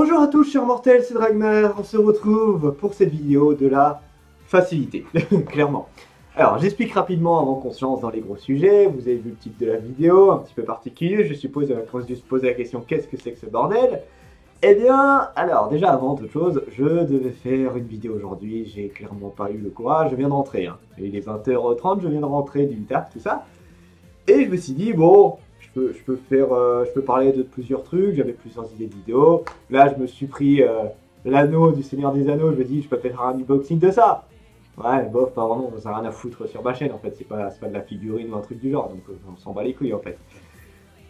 Bonjour à tous chers mortels, c'est Dragmar, on se retrouve pour cette vidéo de la facilité, clairement. Alors j'explique rapidement avant qu'on se lance dans les gros sujets, vous avez vu le titre de la vidéo, un petit peu particulier, je suppose qu'on a dû se poser la question qu'est-ce que c'est que ce bordel? Eh bien, alors déjà avant toute chose, je devais faire une vidéo aujourd'hui, j'ai clairement pas eu le courage, je viens de rentrer, hein. Il est 20h30, je viens de rentrer du taf, tout ça, et je me suis dit bon... je peux parler de plusieurs trucs, j'avais plusieurs idées de vidéos. Là, je me suis pris l'anneau du Seigneur des Anneaux, je me dis, je peux faire un unboxing de ça. Ouais, bof, pas vraiment, ça n'a rien à foutre sur ma chaîne en fait, c'est pas de la figurine ou un truc du genre, donc on s'en bat les couilles en fait.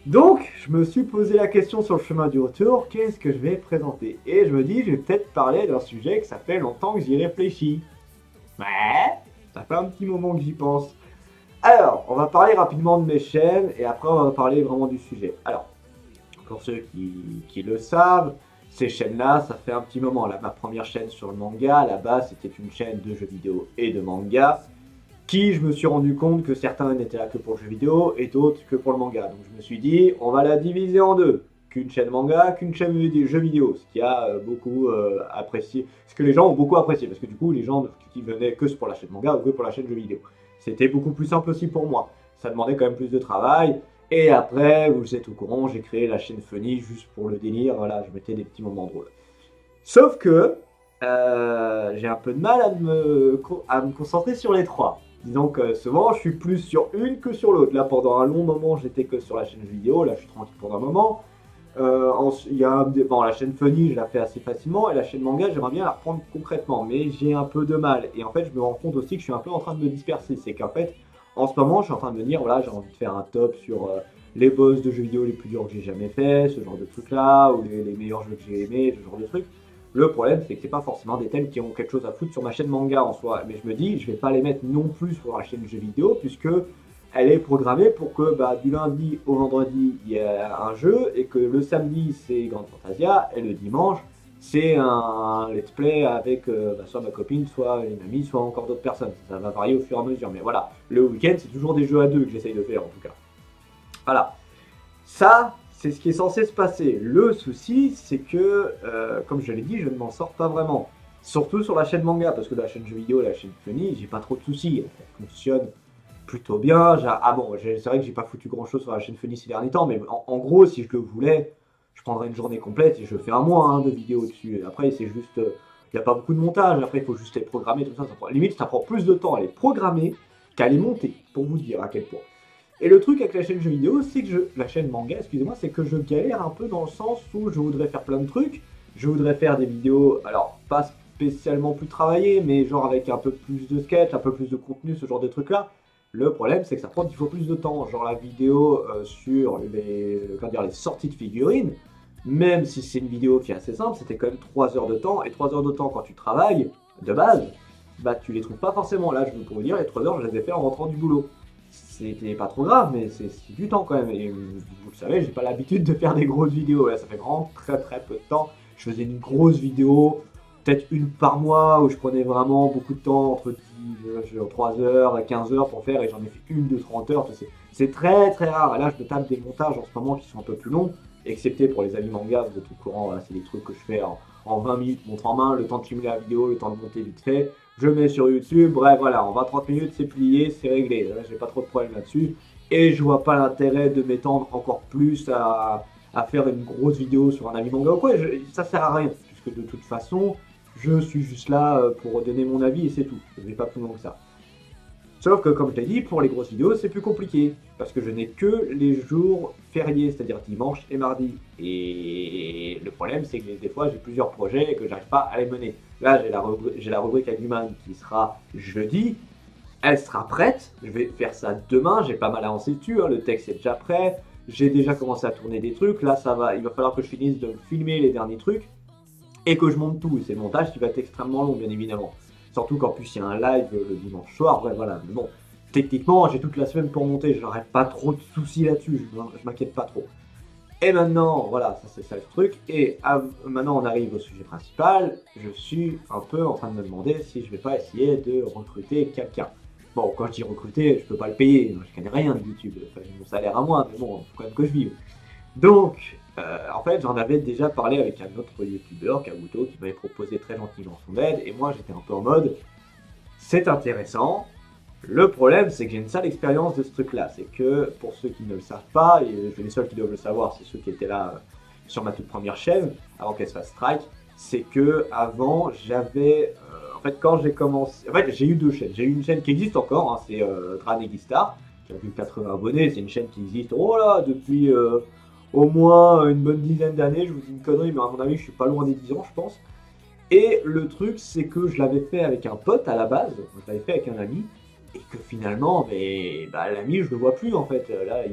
Donc, je me suis posé la question sur le chemin du retour, qu'est-ce que je vais présenter? Et je me dis, je vais peut-être parler d'un sujet que ça fait longtemps que j'y réfléchis. Ouais, ça fait un petit moment que j'y pense. Alors, on va parler rapidement de mes chaînes et après on va parler vraiment du sujet. Alors, pour ceux qui le savent, ces chaînes-là, ça fait un petit moment. Là, ma première chaîne sur le manga, à la base, c'était une chaîne de jeux vidéo et de manga, qui je me suis rendu compte que certains n'étaient là que pour le jeu vidéo et d'autres que pour le manga. Donc je me suis dit, on va la diviser en deux. Qu'une chaîne manga, qu'une chaîne jeux vidéo. Ce qui a beaucoup apprécié, ce que les gens ont beaucoup apprécié. Parce que du coup, les gens qui venaient que pour la chaîne manga ou que pour la chaîne jeux vidéo. C'était beaucoup plus simple aussi pour moi. Ça demandait quand même plus de travail. Et après, vous êtes au courant, j'ai créé la chaîne Funny juste pour le délire. Voilà, je mettais des petits moments drôles. Sauf que j'ai un peu de mal à me concentrer sur les trois. Disons que souvent, je suis plus sur une que sur l'autre. Là, pendant un long moment, j'étais que sur la chaîne vidéo. Là, je suis tranquille pendant un moment. Bon, la chaîne Funny, je la fais assez facilement. Et la chaîne manga, j'aimerais bien la reprendre concrètement. Mais j'ai un peu de mal. Et en fait, je me rends compte aussi que je suis un peu en train de me disperser. C'est qu'en fait, en ce moment, je suis en train de me dire, voilà, j'ai envie de faire un top sur les boss de jeux vidéo les plus durs que j'ai jamais fait, ce genre de trucs-là, ou les meilleurs jeux que j'ai aimés, ce genre de trucs. Le problème, c'est que c'est pas forcément des thèmes qui ont quelque chose à foutre sur ma chaîne manga en soi. Mais je me dis, je vais pas les mettre non plus sur la chaîne jeux vidéo, puisque elle est programmée pour que du lundi au vendredi, il y a un jeu, et que le samedi, c'est Grand Fantasia, et le dimanche, c'est un let's play avec soit ma copine, soit une amie, soit encore d'autres personnes. Ça va varier au fur et à mesure. Mais voilà, le week-end, c'est toujours des jeux à deux que j'essaye de faire en tout cas. Voilà. Ça, c'est ce qui est censé se passer. Le souci, c'est que, comme je l'ai dit, je ne m'en sors pas vraiment. Surtout sur la chaîne manga, parce que la chaîne jeux vidéo, la chaîne Funny, j'ai pas trop de soucis. Elle fonctionne plutôt bien. Ah bon, c'est vrai que j'ai pas foutu grand chose sur la chaîne Funny ces derniers temps, mais en gros, si je le voulais, je prendrais une journée complète et je fais un mois de vidéos dessus. Et après, c'est juste, il n'y a pas beaucoup de montage. Après, il faut juste les programmer, tout ça. Limite, ça prend plus de temps à les programmer qu'à les monter, pour vous dire à quel point. Et le truc avec la chaîne jeux vidéo, c'est que la chaîne manga, excusez-moi, c'est que je galère un peu dans le sens où je voudrais faire plein de trucs. Je voudrais faire des vidéos, alors pas spécialement plus travaillées, mais genre avec un peu plus de sketch, un peu plus de contenu, ce genre de trucs-là. Le problème, c'est que ça prend 10 fois plus de temps. Genre la vidéo sur les sorties de figurines, même si c'est une vidéo qui est assez simple, c'était quand même 3 heures de temps. Et 3 heures de temps quand tu travailles, de base, tu les trouves pas forcément. Là, je veux pour vous dire, les 3 heures, je les ai fait en rentrant du boulot. C'était pas trop grave, mais c'est du temps quand même. Et vous le savez, j'ai pas l'habitude de faire des grosses vidéos. Là, ça fait vraiment très peu de temps. Je faisais une grosse vidéo, peut-être une par mois, où je prenais vraiment beaucoup de temps, entre 3 heures et 15 heures pour faire, et j'en ai fait une de 30 heures. C'est très rare. Et là, je me tape des montages en ce moment qui sont un peu plus longs, excepté pour les avis manga, vous êtes au courant, voilà, c'est des trucs que je fais en 20 minutes, montre en main, le temps de filmer la vidéo, le temps de monter vite fait. Je mets sur YouTube, bref, voilà, en 20-30 minutes, c'est plié, c'est réglé. Là, j'ai pas trop de problème là-dessus. Et je vois pas l'intérêt de m'étendre encore plus à faire une grosse vidéo sur un avis manga ou quoi. Ça sert à rien, puisque de toute façon, je suis juste là pour donner mon avis et c'est tout. Je vais pas plus loin que ça. Sauf que, comme je l'ai dit, pour les grosses vidéos, c'est plus compliqué. Parce que je n'ai que les jours fériés, c'est-à-dire dimanche et mardi. Et le problème, c'est que des fois, j'ai plusieurs projets et que j'arrive pas à les mener. Là, j'ai la rubrique Agumon qui sera jeudi. Elle sera prête. Je vais faire ça demain. J'ai pas mal avancé dessus. Le texte est déjà prêt. J'ai déjà commencé à tourner des trucs. Là, ça va. Il va falloir que je finisse de filmer les derniers trucs et que je monte tout. Et c'est le montage qui va être extrêmement long, bien évidemment. Surtout qu'en plus, il y a un live le dimanche soir. Ouais, voilà. Mais bon, techniquement, j'ai toute la semaine pour monter. Je n'aurai pas trop de soucis là-dessus. Je m'inquiète pas trop. Et maintenant, voilà, ça c'est ça le truc. Et maintenant, on arrive au sujet principal. Je suis un peu en train de me demander si je vais pas essayer de recruter quelqu'un. Bon, quand je dis recruter, je peux pas le payer. Je connais rien de YouTube. Enfin, j'ai mon salaire à moi, mais bon, il faut quand même que je vive. Donc, En fait, j'en avais déjà parlé avec un autre youtubeur, Kabuto, qui m'avait proposé très gentiment son aide, et moi j'étais un peu en mode, c'est intéressant. Le problème, c'est que j'ai une sale expérience de ce truc-là. C'est que, pour ceux qui ne le savent pas, et les seuls qui doivent le savoir, c'est ceux qui étaient là sur ma toute première chaîne, avant qu'elle se fasse strike, c'est que avant j'avais... en fait, quand j'ai commencé... En fait, j'ai eu deux chaînes. J'ai eu une chaîne qui existe encore, hein, c'est Dranegistar, qui a plus de 80 abonnés. C'est une chaîne qui existe, oh là, depuis au moins une bonne dizaine d'années. Je vous dis une connerie, mais à mon avis, je suis pas loin des 10 ans, je pense. Et le truc, c'est que je l'avais fait avec un pote à la base, je l'avais fait avec un ami, et que finalement, mais, bah, l'ami, je le vois plus en fait. Là,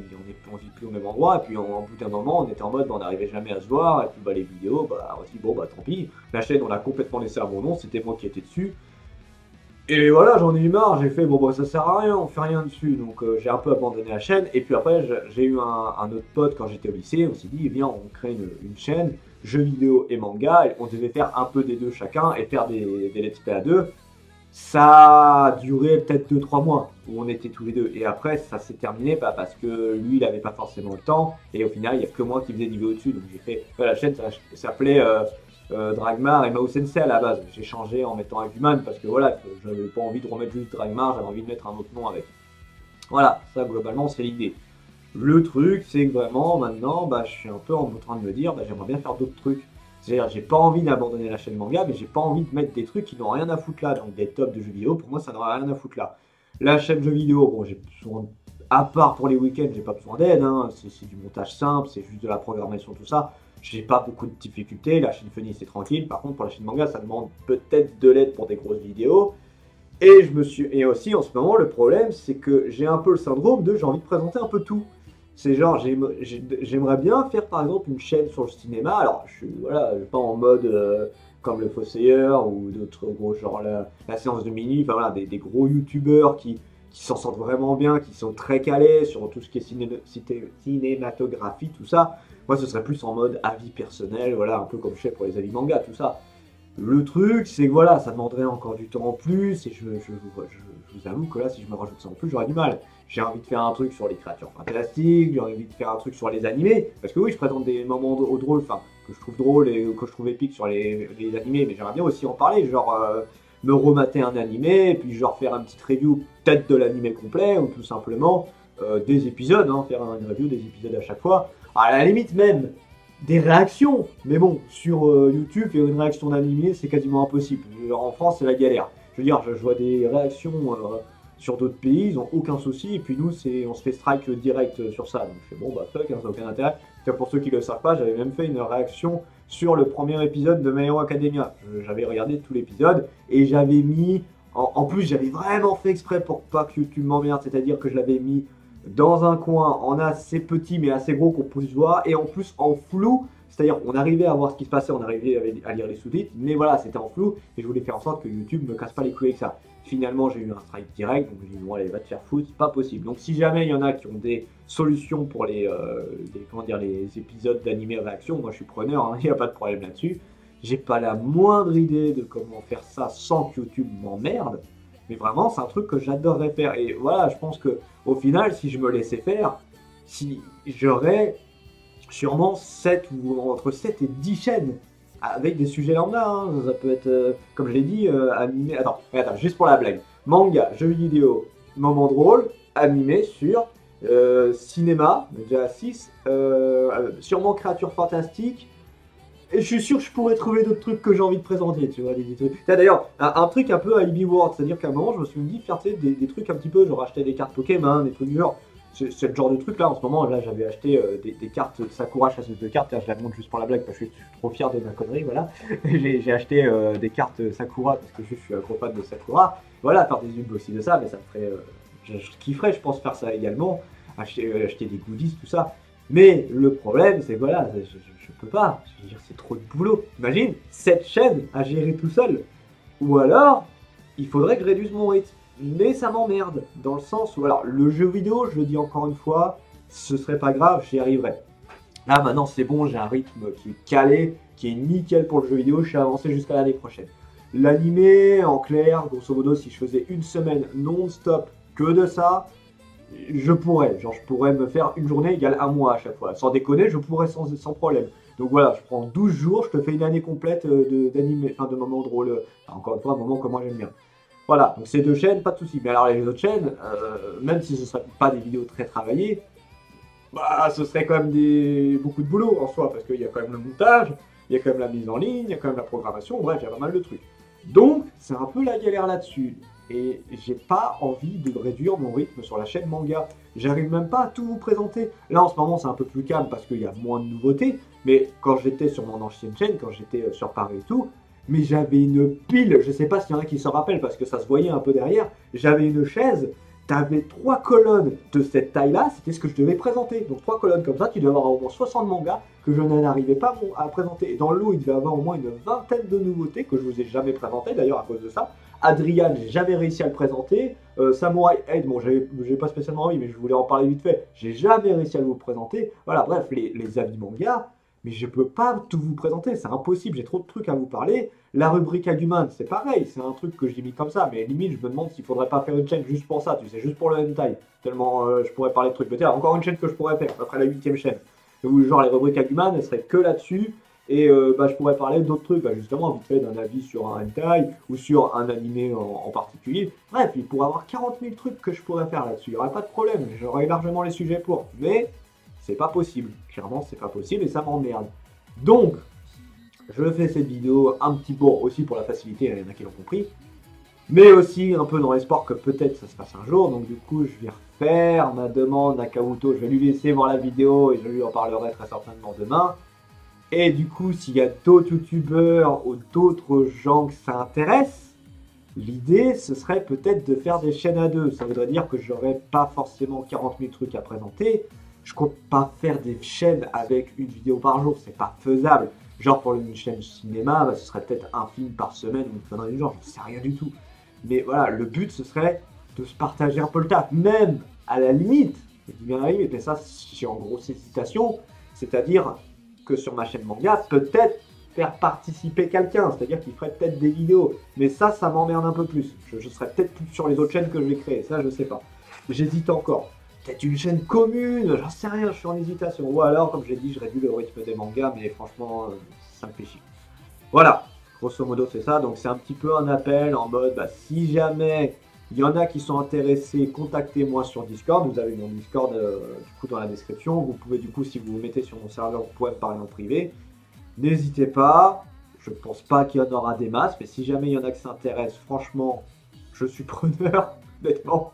on vit plus au même endroit, et puis en bout d'un moment, on était en mode, bah, on n'arrivait jamais à se voir, et puis bah, les vidéos, bah, aussi, bon, bah tant pis. La chaîne, on l'a complètement laissé à mon nom, c'était moi qui étais dessus. Et voilà, j'en ai eu marre, j'ai fait, bon, bah, ça sert à rien, on fait rien dessus, donc j'ai un peu abandonné la chaîne. Et puis après, j'ai eu un autre pote quand j'étais au lycée, on s'est dit, viens, on crée une chaîne, jeux vidéo et manga, et on devait faire un peu des deux chacun, et faire des let's play à deux. Ça a duré peut-être 2-3 mois, où on était tous les deux, et après, ça s'est terminé, bah, parce que lui, il avait pas forcément le temps, et au final, il n'y a que moi qui faisais des vidéos dessus, donc j'ai fait, la chaîne, ça s'appelait... Dragmar et Mao Sensei à la base. J'ai changé en mettant Aguman parce que voilà, j'avais pas envie de remettre juste Dragmar, j'avais envie de mettre un autre nom avec. Voilà, ça globalement c'est l'idée. Le truc, c'est que vraiment maintenant, bah, je suis un peu en train de me dire, bah, j'aimerais bien faire d'autres trucs. C'est-à-dire, j'ai pas envie d'abandonner la chaîne manga, mais j'ai pas envie de mettre des trucs qui n'ont rien à foutre là. Donc des tops de jeux vidéo, pour moi, ça n'aurait rien à foutre là. La chaîne jeux vidéo, bon, j'ai besoin, à part pour les week-ends, j'ai pas besoin d'aide. Hein. C'est du montage simple, c'est juste de la programmation, tout ça. J'ai pas beaucoup de difficultés, la chaîne Funny c'est tranquille, par contre pour la chaîne manga ça demande peut-être de l'aide pour des grosses vidéos. Et aussi en ce moment le problème c'est que j'ai un peu le syndrome de j'ai envie de présenter un peu tout. C'est genre j'aimerais bien faire par exemple une chaîne sur le cinéma, alors je suis voilà, pas en mode comme le Fossoyeur ou d'autres gros genre la séance de minuit, enfin voilà, des gros youtubeurs qui s'en sortent vraiment bien, qui sont très calés sur tout ce qui est cinématographie, tout ça. Moi, ce serait plus en mode avis personnel, voilà, un peu comme je fais pour les avis manga, tout ça. Le truc, c'est que voilà, ça demanderait encore du temps en plus, et je vous avoue que là, si je me rajoute ça en plus, j'aurais du mal. J'ai envie de faire un truc sur les créatures fantastiques, j'ai envie de faire un truc sur les animés, parce que oui, je présente des moments drôles, enfin, que je trouve drôles et que je trouve épiques sur les animés, mais j'aimerais bien aussi en parler, genre me remater un animé, et puis genre faire un petit review peut-être de l'animé complet, ou tout simplement des épisodes, hein, faire une review des épisodes à chaque fois. À la limite même, des réactions. Mais bon, sur YouTube, faire une réaction d'animé, c'est quasiment impossible. En France, c'est la galère. Je veux dire, je vois des réactions sur d'autres pays, ils n'ont aucun souci. Et puis nous, on se fait strike direct sur ça. Donc je fais bon, bah fuck, hein, ça n'a aucun intérêt. Pour ceux qui ne le savent pas, j'avais même fait une réaction sur le premier épisode de My Hero Academia. J'avais regardé tout l'épisode et j'avais mis... En plus, j'avais vraiment fait exprès pour pas que YouTube m'emmerde, c'est-à-dire que je l'avais mis dans un coin en assez petit mais assez gros qu'on puisse voir, et en plus en flou, c'est-à-dire on arrivait à voir ce qui se passait, on arrivait à lire les sous-titres, mais voilà, c'était en flou, et je voulais faire en sorte que YouTube me casse pas les couilles avec ça. Finalement, j'ai eu un strike direct, donc j'ai dit bon allez, va te faire foutre, c'est pas possible. Donc si jamais il y en a qui ont des solutions pour les épisodes d'animé réaction, moi je suis preneur, hein, il n'y a pas de problème là-dessus. J'ai pas la moindre idée de comment faire ça sans que YouTube m'emmerde. Mais vraiment, c'est un truc que j'adorerais faire. Et voilà, je pense que au final, si je me laissais faire, si j'aurais sûrement 7 ou entre 7 et 10 chaînes avec des sujets lambda. Hein. Ça peut être, comme je l'ai dit, animé. Attends, juste pour la blague. Manga, jeux vidéo, moments drôles, animé sur cinéma, déjà 6, sûrement créatures fantastiques. Et je suis sûr que je pourrais trouver d'autres trucs que j'ai envie de présenter, tu vois, des trucs. D'ailleurs, un truc un peu à EB World, c'est-à-dire qu'à un moment, je me suis dit faire des trucs un petit peu, genre acheter des cartes Pokémon, des trucs du genre. C'est le genre de truc là, en ce moment, là, j'avais acheté des cartes Sakura, chasseuse de cartes, je la montre juste pour la blague, parce que je suis trop fier de ma connerie, voilà. J'ai acheté des cartes Sakura, parce que je suis un gros fan de Sakura. Voilà, faire des ubs aussi de ça, mais ça me ferait... je kifferais, je pense, faire ça également, acheter des goodies, tout ça. Mais le problème, c'est que voilà, je peux pas. Je veux dire, c'est trop de boulot. Imagine, 7 chaînes à gérer tout seul. Ou alors, il faudrait que je réduise mon rythme. Mais ça m'emmerde, dans le sens où, alors, le jeu vidéo, je le dis encore une fois, ce serait pas grave, j'y arriverai. Là, maintenant, c'est bon, j'ai un rythme qui est calé, qui est nickel pour le jeu vidéo, je suis avancé jusqu'à l'année prochaine. L'animé, en clair, grosso modo, si je faisais une semaine non-stop que de ça, je pourrais, genre je pourrais me faire une journée égale un mois à chaque fois. Sans déconner, je pourrais sans problème. Donc voilà, je prends 12 jours, je te fais une année complète d'anime, enfin de moments drôles. Enfin, encore une fois, un moment que moi j'aime bien. Voilà, donc ces deux chaînes, pas de soucis. Mais alors les autres chaînes, même si ce ne seraient pas des vidéos très travaillées, bah ce serait quand même beaucoup de boulot en soi, parce qu'il y a quand même le montage, il y a quand même la mise en ligne, il y a quand même la programmation, bref, il y a pas mal de trucs. Donc, c'est un peu la galère là-dessus. Et j'ai pas envie de réduire mon rythme sur la chaîne manga. J'arrive même pas à tout vous présenter. Là, en ce moment, c'est un peu plus calme parce qu'il y a moins de nouveautés. Mais quand j'étais sur mon ancienne chaîne, quand j'étais sur Paris et tout, mais j'avais une pile, je sais pas s'il y en a qui s'en rappellent parce que ça se voyait un peu derrière, j'avais une chaise, t'avais 3 colonnes de cette taille-là, c'était ce que je devais présenter. Donc 3 colonnes comme ça, tu devais avoir au moins 60 mangas que je n'arrivais pas à présenter. Et dans le lot, il devait y avoir au moins une vingtaine de nouveautés que je vous ai jamais présentées d'ailleurs à cause de ça. Adrian, j'ai jamais réussi à le présenter. Samurai Head, bon, j'ai pas spécialement envie, mais je voulais en parler vite fait. J'ai jamais réussi à vous présenter. Voilà, bref, les avis manga, mais je peux pas tout vous présenter, c'est impossible, j'ai trop de trucs à vous parler. La rubrique Aguman, c'est pareil, c'est un truc que j'ai mis comme ça, mais limite, je me demande s'il faudrait pas faire une chaîne juste pour ça, tu sais, juste pour le hentai. Tellement je pourrais parler de trucs. Peut-être encore une chaîne que je pourrais faire, après la 8ème chaîne. Où genre les rubriques Aguman, elles seraient que là-dessus. Et bah, je pourrais parler d'autres trucs, bah, justement, vite fait, d'un avis sur un hentai ou sur un animé en particulier. Bref, il pourrait y avoir 40 000 trucs que je pourrais faire là-dessus. Il n'y aurait pas de problème, j'aurais largement les sujets pour. Mais c'est pas possible. Clairement, c'est pas possible et ça m'emmerde. Donc, je fais cette vidéo un petit peu aussi pour la facilité, il y en a qui l'ont compris. Mais aussi un peu dans l'espoir que peut-être ça se passe un jour. Donc du coup, je vais refaire ma demande à Kabuto. Je vais lui laisser voir la vidéo et je lui en parlerai très certainement demain. Et du coup, s'il y a d'autres youtubeurs ou d'autres gens que ça intéresse, l'idée, ce serait peut-être de faire des chaînes à deux. Ça voudrait dire que j'aurais pas forcément 40 000 trucs à présenter. Je compte pas faire des chaînes avec une vidéo par jour, c'est pas faisable. Genre pour une chaîne cinéma, bah, ce serait peut-être un film par semaine ou une connerie du genre, je sais rien du tout. Mais voilà, le but, ce serait de se partager un peu le taf. Même à la limite, je dis bien à la limite, mais ça, j'ai en grosse hésitation, c'est-à-dire que sur ma chaîne manga, peut-être faire participer quelqu'un, c'est-à-dire qu'il ferait peut-être des vidéos. Mais ça m'emmerde un peu plus. Je serais peut-être plus sur les autres chaînes que je vais créer, ça je sais pas. J'hésite encore. Peut-être une chaîne commune, j'en sais rien, je suis en hésitation. Ou alors, comme j'ai dit, je réduis le rythme des mangas, mais franchement, ça me fait chier. Voilà, grosso modo c'est ça. Donc c'est un petit peu un appel en mode, bah, si jamais il y en a qui sont intéressés, contactez-moi sur Discord. Vous avez mon Discord du coup dans la description. Vous pouvez du coup, si vous vous mettez sur mon serveur, vous pouvez me parler en privé. N'hésitez pas. Je pense pas qu'il y en aura des masses, mais si jamais il y en a qui s'intéressent, franchement, je suis preneur, honnêtement.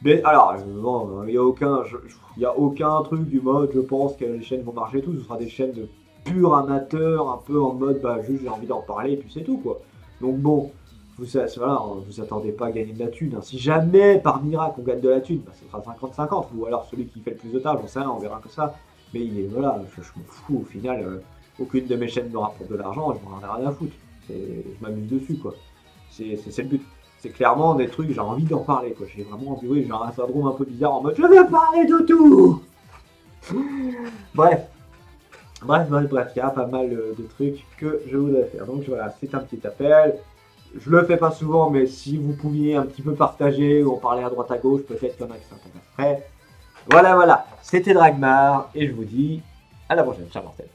Mais alors, bon, il n'y a aucun truc du mode, je pense que les chaînes vont marcher tout. Ce sera des chaînes de purs amateurs, un peu en mode, bah, juste j'ai envie d'en parler et puis c'est tout, quoi. Donc bon, voilà, vous attendez pas à gagner de la thune. Hein. Si jamais, par miracle, on gagne de la thune, bah, ce sera 50-50. Ou alors celui qui fait le plus de tâches, j'en sais rien, on verra que ça. Mais voilà, je m'en fous, au final, aucune de mes chaînes me rapporte de l'argent, je m'en ai rien à foutre. Je m'amuse dessus, quoi. C'est le but. C'est clairement des trucs, j'ai envie d'en parler, quoi. J'ai vraiment envie, oui, j'ai un syndrome un peu bizarre en mode, je veux parler de tout. Bref, il y a pas mal de trucs que je voudrais faire. Donc voilà, c'est un petit appel. Je le fais pas souvent, mais si vous pouviez un petit peu partager ou en parler à droite à gauche, peut-être qu'il y en a qui s'intéresseraient. Voilà, c'était Dragmar, et je vous dis à la prochaine, ciao mortel.